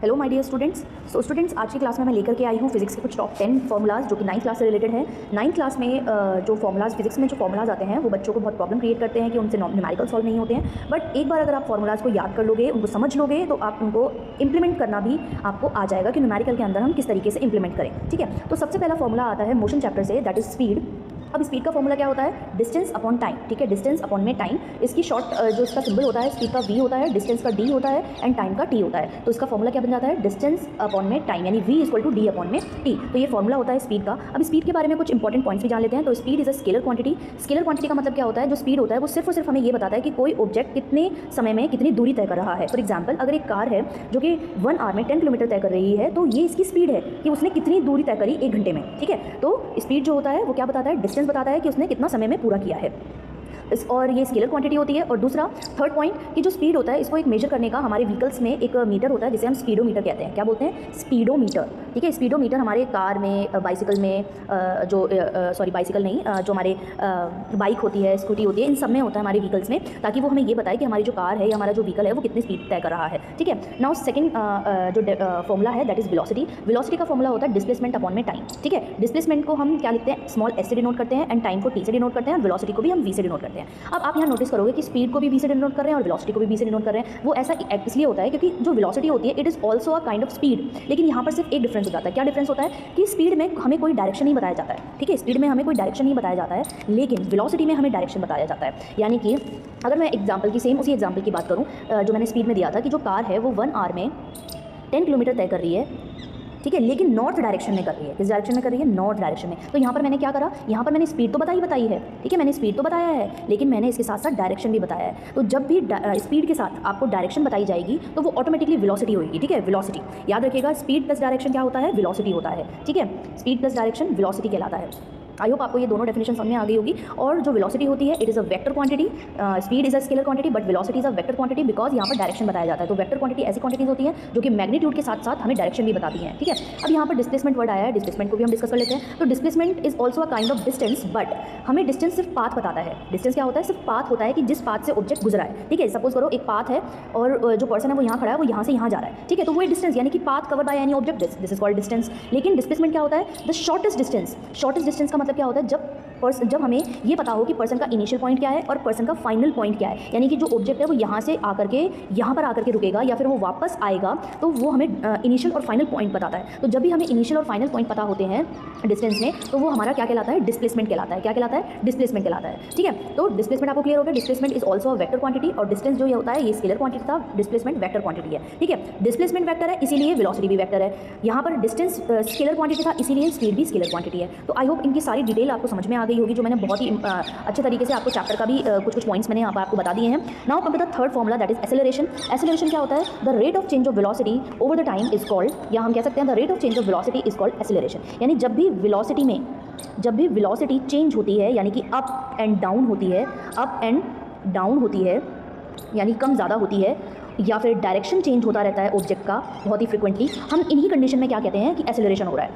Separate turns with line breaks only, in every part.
Hello my dear students. Students आज की class में मैं लेकर के आई हूँ फिजिक्स के कुछ टॉप 10 फार्मूलाज जो कि 9th क्लास से रिलेटेड है। 9th क्लास में जो फार्मूलाज फिजिक्स में जो फार्मूलाज आते हैं वो बच्चों को बहुत प्रॉब्लम क्रिएट करते हैं कि उनसे न्यूमेरिकल सॉल्व नहीं होते हैं। बट एक बार अगर आप फार्मूलाज को याद कर लोगे, उनको समझ लोगे, तो आप उनको इंप्लीमेंट करना भी आपको आ जाएगा कि न्यूमेरिकल के अंदर हम किस तरीके से इंप्लीमेंट करें। ठीक है, तो सबसे पहला फार्मूला आता है मोशन चैप्टर से, दैट इज स्पीड। अब स्पीड का फॉर्मूला क्या होता है? Distance upon time. ठीक है, डिस्टेंस अपॉन में टाइम। इसकी शॉर्ट जो इसका सिंबल होता है, स्पीड का v होता है, डिस्टेंस का d होता है एंड टाइम का t होता है। तो इसका फॉर्मूला क्या बन जाता है? डिस्टेंस अपॉन में टाइम, यानी v equal to d upon में t। तो ये फॉर्मूला होता है स्पीड का। अब स्पीड के बारे में कुछ इंपॉर्टेंट पॉइंट्स भी जान लेते हैं। तो speed is a scalar quantity. Scalar quantity का मतलब क्या होता है? जो स्पीड होता है वो सिर्फ और सिर्फ हमें ये बताता है कि कोई ऑब्जेक्ट कितने समय में कितनी दूरी तय कर रहा है। फॉर एग्जाम्पल, अगर एक कार है जो कि 1 आवर में 10 किलोमीटर तय कर रही है, तो ये इसकी स्पीड है कि उसने कितनी दूरी तय करी 1 घंटे में। ठीक है, तो स्पीड जो होता है वो क्या बताता है? डिस्टेंस बताता है कि उसने कितना समय में पूरा किया है। और ये स्केलर क्वांटिटी होती है। और दूसरा थर्ड पॉइंट कि जो स्पीड होता है इसको एक मेजर करने का हमारे व्हीकल्स में एक मीटर होता है जिसे हम स्पीडोमीटर कहते हैं। क्या बोलते हैं? स्पीडोमीटर। ठीक है, स्पीडोमीटर हमारे कार में, बाइसिकल में, बाइसिकल नहीं, जो हमारे बाइक होती है, स्कूटी होती है, इन सब में होता है हमारे व्हीकल्स में, ताकि वो हमें ये बताए कि हमारी जो कार है या हमारा जो व्हीकल है वो कितनी स्पीड तय कर रहा है। ठीक है, नाउ सेकंड जो फॉर्मूला है दैट इज वेलोसिटी। वेलोसिटी का फॉर्मूला होता है डिस्प्लेसमेंट अपॉन में टाइम। ठीक है, डिस्प्लेसमेंट को हम क्या लिखते हैं? स्मॉल s से डिनोट करते हैं एंड टाइम को t से डिनोट करते हैं और वेलोसिटी को भी हम v से डिनोट करते हैं। अब आप यहाँ नोटिस करोगे कि स्पीड को भी v से डिनोट कर रहे हैं और वेलोसिटी को भी v से डिनोट कर रहे हैं। वो ऐसा इसलिए होता है क्योंकि जो वेलोसिटी होती है it is also a kind of speed. लेकिन यहाँ पर सिर्फ एक डिफरेंस हो जाता है। क्या डिफरेंस होता है? कि स्पीड में हमें कोई डायरेक्शन नहीं बताया जाता है। ठीक है, स्पीड में हमें कोई डायरेक्शन नहीं बताया जाता है, लेकिन वेलोसिटी में हमें डायरेक्शन बताया जाता है। यानी कि अगर मैं एग्जाम्पल की उसी एग्जाम्पल की बात करूँ जो मैंने स्पीड में दिया था कि जो कार है वो 1 आवर में 10 किलोमीटर तय कर रही है। ठीक है, लेकिन नॉर्थ डायरेक्शन में कर रही है। किस डायरेक्शन में कर रही है? नॉर्थ डायरेक्शन में। तो यहाँ पर मैंने क्या करा? यहाँ पर मैंने स्पीड तो बताई है। ठीक है, मैंने स्पीड तो बताया है, लेकिन मैंने इसके साथ साथ डायरेक्शन भी बताया है। तो जब भी स्पीड के साथ आपको डायरेक्शन बताई जाएगी तो वो ऑटोमेटिकली वेलोसिटी होगी। ठीक है, वेलोसिटी याद रखिएगा, स्पीड प्लस डायरेक्शन क्या होता है? वेलोसिटी होता है। ठीक है, स्पीड प्लस डायरेक्शन वेलोसिटी कहलाता है। आई होप आपको ये दोनों डेफिनेशन समझ में आ गई होगी। और जो वेलोसिटी होती है it is a vector quantity, speed is a scalar quantity but velocity is a vector quantity because यहाँ पर डायरेक्शन बताया जाता है। तो वेक्टर क्वांटिटी ऐसी क्वांटिटीज होती हैं जो कि मैग्नीट्यूड के साथ साथ हमें डायरेक्शन भी बताती हैं। ठीक है, अब यहाँ पर डिस्प्लेसमेंट वर्ड आया है, डिस्प्लेसमेंट को भी हम डिस्कस कर लेते हैं। तो displacement is also a kind of distance, but हमें डिस्टेंस सिर्फ पाथ बताता है। डिस्टेंस क्या होता है? सिर्फ पाथ होता है कि जिस पाथ से ऑब्जेक्ट गुजरा है। ठीक है, सपोज करो एक पाथ है और जो पर्सन है वो यहाँ खड़ा है, वो यहाँ से यहाँ जा रहा है। ठीक है, तो वो डिस्टेंस यानी कि path cover by any object, this is called distance. लेकिन डिस्प्लेसमेंट क्या होता है? The shortest distance. Shortest distance का मतलब क्या होता है? जब हमें ये पता हो कि पर्सन का इनिशियल पॉइंट क्या है और पर्सन का फाइनल पॉइंट क्या है, यानी कि जो ऑब्जेक्ट है वो यहाँ से आकर के यहाँ पर आकर के रुकेगा या फिर वो वापस आएगा, तो वो हमें इनिशियल और फाइनल पॉइंट बताता है। तो जब भी हमें इनिशियल और फाइनल पॉइंट पता होते हैं डिस्टेंस में, तो वो हमारा क्या कहलाता है? डिस्प्लेसमेंट कहलाता है। क्या कहलाता है? डिस्प्लेसमेंट कहलाता है। ठीक है, तो डिस्प्लेसमेंट आपको क्लियर हो गया। Displacement is also a vector quantity और डिस्टेंस जो ये होता है ये स्केलर क्वांटिटी था, डिस्प्लेसमेंट वेक्टर क्वांटिटी है। ठीक है, डिस्प्लेसमेंट वेक्टर है इसीलिए वेलोसिटी भी वेक्टर है। यहाँ पर डिस्टेंस स्केलर क्वांटिटी था इसीलिए स्पीड भी स्केलर क्वांटिटी है। तो आई होप इनकी सारी डिटेल आपको समझ में आ गई होगी, जो मैंने बहुत ही अच्छे तरीके से आपको चैप्टर का भी कुछ पॉइंट्स मैंने यहाँ पर आपको बता दिए हैं। Now come to the third formula that is acceleration. Acceleration क्या होता है? The rate of change of velocity over the time is called, या हम कह सकते हैं the rate of change of velocity is called acceleration. यानी जब भी वेलोसिटी चेंज होती है, यानी कि अप एंड डाउन होती है, यानी कम ज़्यादा होती है, या फिर डायरेक्शन चेंज होता रहता है ऑब्जेक्ट का बहुत ही फ्रिक्वेंटली, हम इन्हीं कंडीशन में क्या कहते हैं कि एक्सेलरेशन हो रहा है।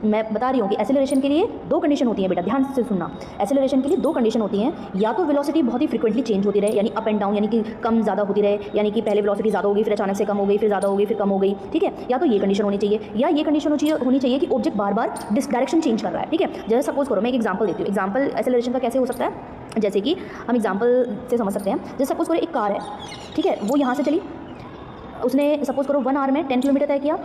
मैं बता रही हूँ कि एक्सेलरेशन के लिए 2 कंडीशन होती हैं बेटा, ध्यान से सुनना। एक्सेलरेशन के लिए 2 कंडीशन होती हैं, या तो वेलोसिटी बहुत ही फ्रिक्वेंटली चेंज होती रहे, यानी अप एंड डाउन, यानी कि कम ज़्यादा होती रहे, यानी कि पहले वेलोसिटी ज़्यादा होगी फिर अचानक से कम हो गई, फिर ज़्यादा हो गई फिर कम हो गई। ठीक है, या तो ये कंडीशन होनी चाहिए, या ये कंडीशन होनी चाहिए कि ऑब्जेक्ट बार बार डायरेक्शन चेंज कर रहा है। ठीक है, जैसे सपोज करो मैं एक एग्जाम्पल देती हूँ। एग्जाम्पल एक्सेलरेशन का कैसे हो सकता है, जैसे कि हम एग्जाम्पल से समझ सकते हैं। जैसे सपोज करो एक कार है, ठीक है, वो यहाँ से चली, उसने सपोज करो 1 आवर में 10 किलोमीटर तय किया।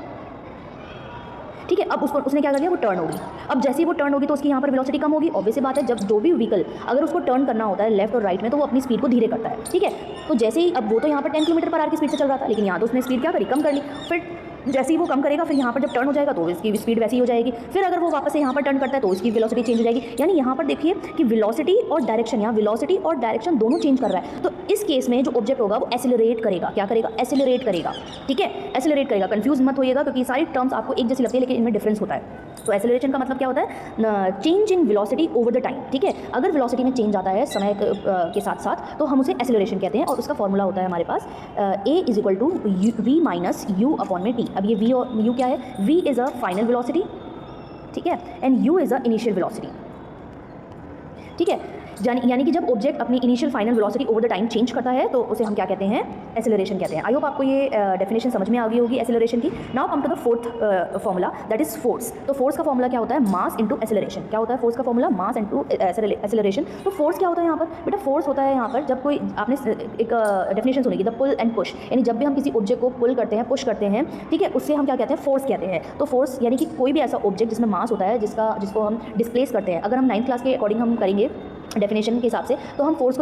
ठीक है, अब उसने क्या कर दिया? वो टर्न होगी। अब जैसे ही वो टर्न होगी तो उसकी यहाँ पर वेलोसिटी कम होगी। ऑब्वियस सी बात है, जब जो भी व्हीकल अगर उसको टर्न करना होता है लेफ्ट और राइट में, तो वो अपनी स्पीड को धीरे करता है। ठीक है, तो जैसे ही अब वो तो यहाँ पर 10 किलोमीटर पर आवर की स्पीड से चल रहा था, लेकिन यहाँ तो उसने स्पीड क्या करी? कम कर ली। फिर जैसे ही वो कम करेगा फिर यहाँ पर जब टर्न हो जाएगा तो इसकी स्पीड वैसी ही हो जाएगी। फिर अगर वो वापस से यहाँ पर टर्न करता है तो उसकी वेलोसिटी चेंज हो जाएगी। यानी यहाँ पर देखिए कि वेलोसिटी और डायरेक्शन, यहाँ वेलोसिटी और डायरेक्शन दोनों चेंज कर रहा है। तो इस केस में जो ऑब्जेक्ट होगा वो एक्सेलरेट करेगा। क्या करेगा? एक्सेलरेट करेगा। ठीक है, एक्सेलरेट करेगा। कंफ्यूज मत होइएगा क्योंकि सारी टर्म्स आपको एक जैसी लगती है लेकिन इनमें डिफरेंस होता है। तो एक्सेलरेशन का मतलब क्या होता है? Change in velocity over the time. ठीक है, अगर वेलोसिटी में चेंज आता है समय के साथ साथ तो हम उसे एक्सेलरेशन कहते हैं। और उसका फॉर्मूला होता है हमारे पास a is equal to v minus u upon में t। अब ये v और u क्या है? v is a final velocity, ठीक है, and u is a initial velocity. ठीक है, यानी कि जब ऑब्जेक्ट अपनी initial final velocity over the time change करता है तो उसे हम क्या कहते हैं, एक्सेलरेशन कहते हैं। आई होप आपको ये डेफिनेशन समझ में आ गई होगी एक्सेलरेशन की। Now come to the fourth formula that is force. तो फोर्स का फॉर्मूला क्या होता है, मास इंटू एक्सेलरेशन। क्या होता है फोर्स का फॉर्मूला, मास इंटू एक्सेलरेशन। तो फोर्स क्या होता है यहाँ पर बेटा, फोर्स होता है यहाँ पर जब कोई, आपने एक डेफिनेशन सुनी द पुल एंड पुश, यानी जब भी हम किसी ऑब्जेक्ट को पुल करते हैं, पुश करते हैं, ठीक है, उससे हम क्या कहते हैं, फोर्स कहते हैं। तो फोर्स यानी कि कोई भी ऐसा ऑब्जेक्ट जिसमें मास होता है, जिसको हम डिस्प्लेस करते हैं। अगर हम 9th क्लास के अकॉर्डिंग हम करेंगे डेफिनेशन के हिसाब से, तो हम फोर्स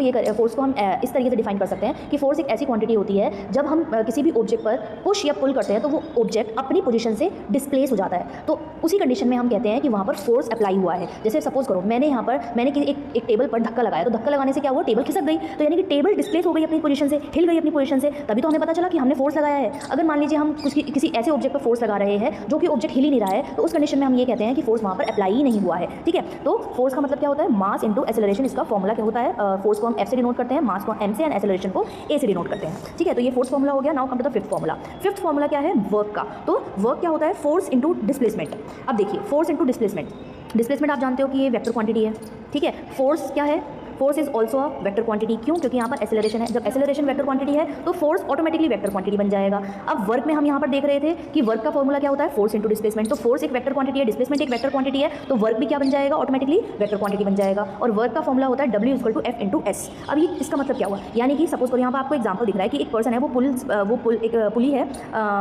को हम इस तरीके से डिफाइन कर सकते हैं कि फोर्स एक ऐसी क्वांटिटी होती है जब हम किसी भी ऑब्जेक्ट पर पुश या पुल करते हैं तो वो ऑब्जेक्ट अपनी पोजीशन से डिस्प्लेस हो जाता है। तो उसी कंडीशन में हम कहते हैं कि वहाँ पर फोर्स अप्लाई हुआ है। जैसे सपोज करो मैंने एक टेबल पर धक्का लगाया, तो धक्का लगाने से क्या हुआ, टेबल खिसक गई, तो यानी कि टेबल डिस्प्लेस हो गई अपनी पोजीशन से, हिल गई अपनी पोजीशन से, तभी तो हमें पता चला कि हमने फोर्स लगाया है। अगर मान लीजिए हम किसी ऐसे ऑब्जेक्ट पर फोर्स लगा रहे हैं जो कि ऑब्जेक्ट हिल ही नहीं रहा है, तो उस कंडीशन में हम ये कहते हैं कि फोर्स वहाँ पर अप्लाई ही नहीं हुआ है। ठीक है, तो फोर्स का मतलब क्या होता है, मास इंटू एक्सेलरेशन। इसका फॉर्मूला क्या होता है, फोर्स को हम F से डिनोट करते हैं, मास को M से, एंड एक्सेलरेशन को A से डिनोट करते हैं। ठीक है, तो ये फोर्थ फॉर्मूला हो गया। Now come to the fifth formula. Fifth formula क्या है, वर्क का। तो वर्क क्या होता है, फोर्स इंटू डिस्प्लेसमेंट। अब देखिए, फोर्स इंटू डिस्प्लेसमेंट आप जानते हो कि ये वेक्टर क्वांटिटी है। ठीक है, फोर्स क्या है, force is also a vector quantity. क्यों, क्योंकि यहाँ पर एक्सेलरेशन है। जब एक्सेलरेशन वेक्टर क्वांटिटी है तो फोर्स ऑटोमेटिकली वेक्टर क्वांटिटी बन जाएगा। अब वर्क में हम यहाँ पर देख रहे थे कि वर्क का फॉर्मूला क्या होता है, फोर्स इंटू डिस्प्लेसमेंट। तो फोर्स एक वेक्टर क्वांटिटी है, डिस्प्लेसमेंट एक वेक्टर क्वांटिटी है, तो वर्क भी क्या बन जाएगा, ऑटोमेटिकली वेक्टर क्वांटिटी बन जाएगा। और वर्क का फॉर्मूला होता है W equal to F into S। अब ये इसका मतलब क्या हुआ, यानी कि सपोज करो यहाँ पर आपको एग्जाम्पल दिख रहा है कि एक पर्सन है, वो एक पुली है,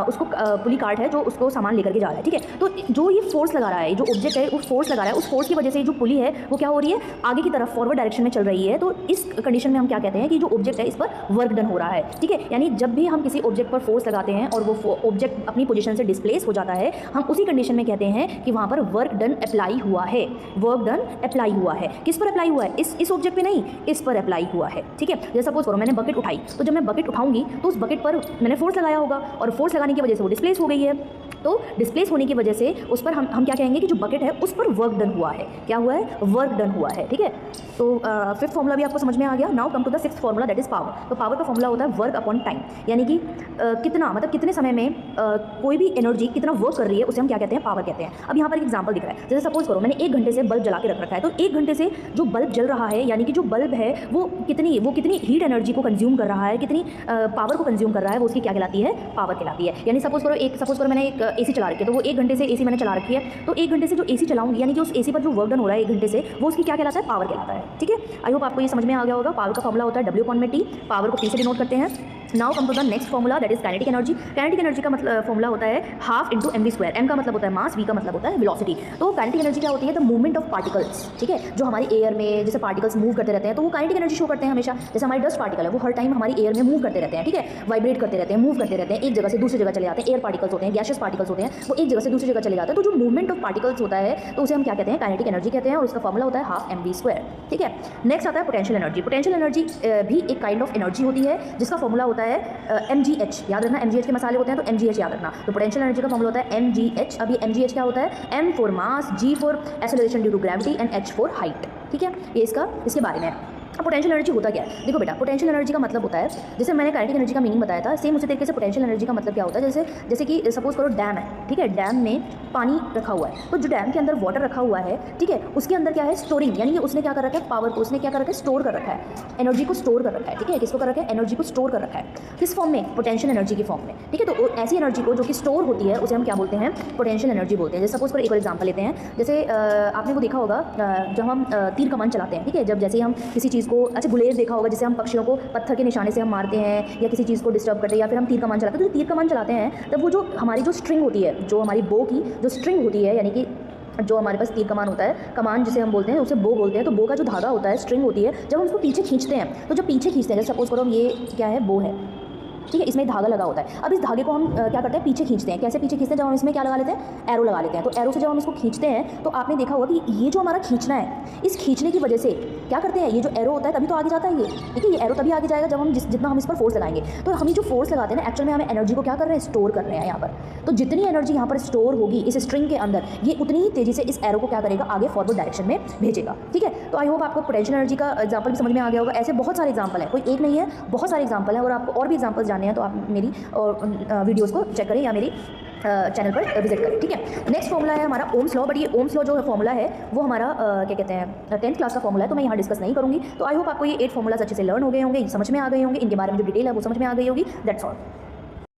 उसको पुली कार्ट है जो उसको सामान लेकर के जा रहा है। ठीक है, तो जो ये फोर्स लगा रहा है, जो ऑब्जेक्ट है वो फोर्स लगा रहा है, उस फोर्स की वजह से जो पुली है वो क्या हो रही है, आगे की तरफ फॉरवर्ड डायरेक्शन में चल रही है। तो इस कंडीशन में हम क्या कहते हैं कि जो ऑब्जेक्ट है इस पर वर्क डन हो रहा है। ठीक है, यानी जब भी हम किसी ऑब्जेक्ट पर फोर्स लगाते हैं और वो ऑब्जेक्ट अपनी पोजीशन से डिस्प्लेस हो जाता है, हम उसी कंडीशन में कहते हैं कि वहाँ पर वर्क डन अप्लाई हुआ है। वर्क डन अप्लाई हुआ है, किस पर अप्लाई हुआ है, इस ऑब्जेक्ट पे नहीं, इस पर अप्लाई हुआ है। ठीक है, जैसे सपोज करो मैंने बकेट उठाई, तो जब मैं बकेट उठाऊंगी तो उस बकेट पर मैंने फोर्स लगाया होगा, और फोर्स लगाने की वजह से वो डिस्प्लेस हो गई है। तो डिस्प्लेस होने की वजह से उस पर हम क्या कहेंगे कि जो बकेट है उस पर वर्क डन हुआ है। क्या हुआ है, वर्क डन हुआ है। ठीक है, तो फिफ्थ फॉर्मूला भी आपको समझ में आ गया। Now come to the sixth formula that is power. तो पावर का फॉर्मूला होता है वर्क अपॉन टाइम, यानी कि कितना, मतलब कितने समय में कोई भी एनर्जी कितना वर्क कर रही है उसे हम क्या कहते हैं, पावर कहते हैं। अब यहाँ पर एक एग्जांपल दिख रहा है, जैसे सपोज करो मैंने 1 घंटे से बल्ब जला के रख रखा है, तो 1 घंटे से जो बल्ब जल रहा है, यानी कि जो बल्ब है वो कितनी हीट एनर्जी को कंज्यूम कर रहा है, कितनी पावर को कंज्यूम कर रहा है, वो उसकी क्या कहलाती है, पावर कहलाती है। यानी सपोज करो मैंने एक AC चला रखी है, तो वो 1 घंटे से AC मैंने चला रखी है, तो 1 घंटे से जो AC चलाऊंगी, यानी कि उस AC पर जो वर्क डन हो रहा है 1 घंटे से, वो उसकी क्या कहलाता है, पावर कहलाता है। ठीक है, आई होप आपको ये समझ में आ गया होगा। पावर का फॉर्मूला होता है W अपॉन में T, पावर को P से डिनोट करते हैं। Now come to the next formula that is kinetic energy. Kinetic energy का मतलब फॉर्मूला होता है half into mv square. m का मतलब होता है मास, v का मतलब होता है वेलोसिटी। तो काइनेटिक एनर्जी क्या होती है, द मूवमेंट ऑफ पार्टिकल्स। ठीक है, जो हमारी एयर में जैसे पार्टिकल्स मूव करते रहते हैं, तो वो काइनेटिक एनर्जी शो करते हैं हमेशा। जैसे हमारी डस्ट पार्टिकल है, वो हर टाइम हमारी एयर में मूव करते रहते हैं। ठीक है, वाइब्रेट करते रहते हैं, मूव करते रहते हैं, एक जगह से दूसरी जगह चले जाते हैं। एयर पार्टिकल्स होते हैं, गैशियस पार्टिकल्स होते हैं, वो एक जगह से दूसरी जगह चले जाते हैं। तो जो मूवमेंट ऑफ पार्टिकल्स होता है, तो उसे हम क्या कहते हैं, काइनेटिक एनर्जी कहते हैं, और उसका फॉर्मूला होता है हाफ mv स्क्वायर। ठीक है, नेक्स्ट आता है पोटेंशियल एनर्जी। पोटेंशियल एनर्जी भी एक काइंड ऑफ एनर्जी होती है, जिसका फॉर्मूला होता है mgh। याद रखना, mgh के मसाले होते हैं, तो mgh याद रखना। तो पोटेंशियल एनर्जी का फॉर्मूला होता है mgh। अब ये mgh क्या होता है, m for mass, g for acceleration due to gravity, and h for height. ठीक है, ये इसके बारे में है। अब पोटेंशियल एनर्जी होता क्या है, देखो बेटा, पोटेंशियल एनर्जी का मतलब होता है, जैसे मैंने काइनेटिक एनर्जी का मीनिंग बताया था, सेम उसी तरीके से पोटेंशियल एनर्जी का मतलब क्या होता है, जैसे कि सपोज करो डैम है। ठीक है, डैम में पानी रखा हुआ है, तो जो डैम के अंदर वाटर रखा हुआ है, ठीक है, उसके अंदर क्या है, स्टोरिंग, यानी कि उसने क्या कर रखा है, पावर को उसने क्या कर रखा है, स्टोर कर रखा है, एनर्जी को स्टोर कर रखा है। ठीक है, किसको कर रखा है, एनर्जी को स्टोर कर रखा है, किस फॉर्म में, पोटेंशियल एनर्जी की फॉर्म में। ठीक है, तो ऐसी एनर्जी को जो कि स्टोर होती है उसे हम क्या बोलते हैं, पोटेंशियल एनर्जी बोलते हैं। जैसे सपोज करो एक और एग्जाम्पल लेते हैं, जैसे आपने को देखा होगा जब हम तीर कमान चलाते हैं। ठीक है, जब जैसे हम किसी चीज़ को, अच्छा गुलेर देखा होगा, जैसे हम पक्षियों को पत्थर के निशाने से हम मारते हैं, या किसी चीज़ को डिस्टर्ब करते हैं, या फिर हम तीर कमान चलाते हैं। तो जो तीर कमान चलाते हैं, तब वो जो हमारी जो स्ट्रिंग होती है, जो हमारी बो की जो स्ट्रिंग होती है, यानी कि जो हमारे पास तीर कमान होता है, कमान जिसे हम बोलते हैं उसे बो बोलते हैं, तो बो का जो धागा होता है, स्ट्रिंग होती है, जब हम उसको पीछे खींचते हैं, तो जब पीछे खींचते हैं, जैसे सपोज करो ये क्या है, बो है। ठीक है, इसमें धागा लगा होता है। अब इस धागे को हम क्या करते हैं, पीछे खींचते हैं। कैसे पीछे खींचते हैं, जब हम इसमें क्या लगा लेते हैं, एरो लगा लेते हैं। तो एरो से जब हम इसको खींचते हैं, तो आपने देखा होगा कि ये जो हमारा खींचना है, इस खींचने की वजह से क्या करते हैं, ये जो एरो होता है तभी तो आगे जाता है ये। ठीक है, ये एरो तभी आगे जाएगा जब हम जितना हम इस पर फोर्स लगाएंगे। तो हम जो फोर्स लगाते हैं ना, एक्चुअल में हमें एनर्जी को क्या कर रहे हैं, स्टोर कर रहे हैं यहाँ पर। तो जितनी एनर्जी यहाँ पर स्टोर होगी इस स्ट्रिंग के अंदर, ये उतनी ही तेज़ी से इस एरो को क्या करेगा, आगे फॉरवर्ड डायरेक्शन में भेजेगा। ठीक है, तो आई होप आपको पोटेंशियल एनर्जी का एग्जाम्पल भी समझ में आ गया होगा। ऐसे बहुत सारे एग्जाम्पल है, कोई एक नहीं है, बहुत सारे एग्जाम्पल है, और आपको और भी एग्जाम्पल्स जानने हैं तो आप मेरी वीडियोज़ को चेक करें या मेरी चैनल पर विजिट करें, ठीक है। नेक्स्ट फॉर्मूला है हमारा ओम्स लॉ, बट ये ओम्स लॉ जो है फॉर्मूला है वो हमारा क्या कहते हैं 10th क्लास का फॉर्मूला है, तो मैं यहाँ डिस्कस नहीं करूँगी। तो आई होप आपको ये 8 फॉर्मूलाज अच्छे से लर्न हो गए होंगे, समझ में आ गए होंगे, इनके बारे में जो डिटेल है वो समझ में आ गई होगी। That's all.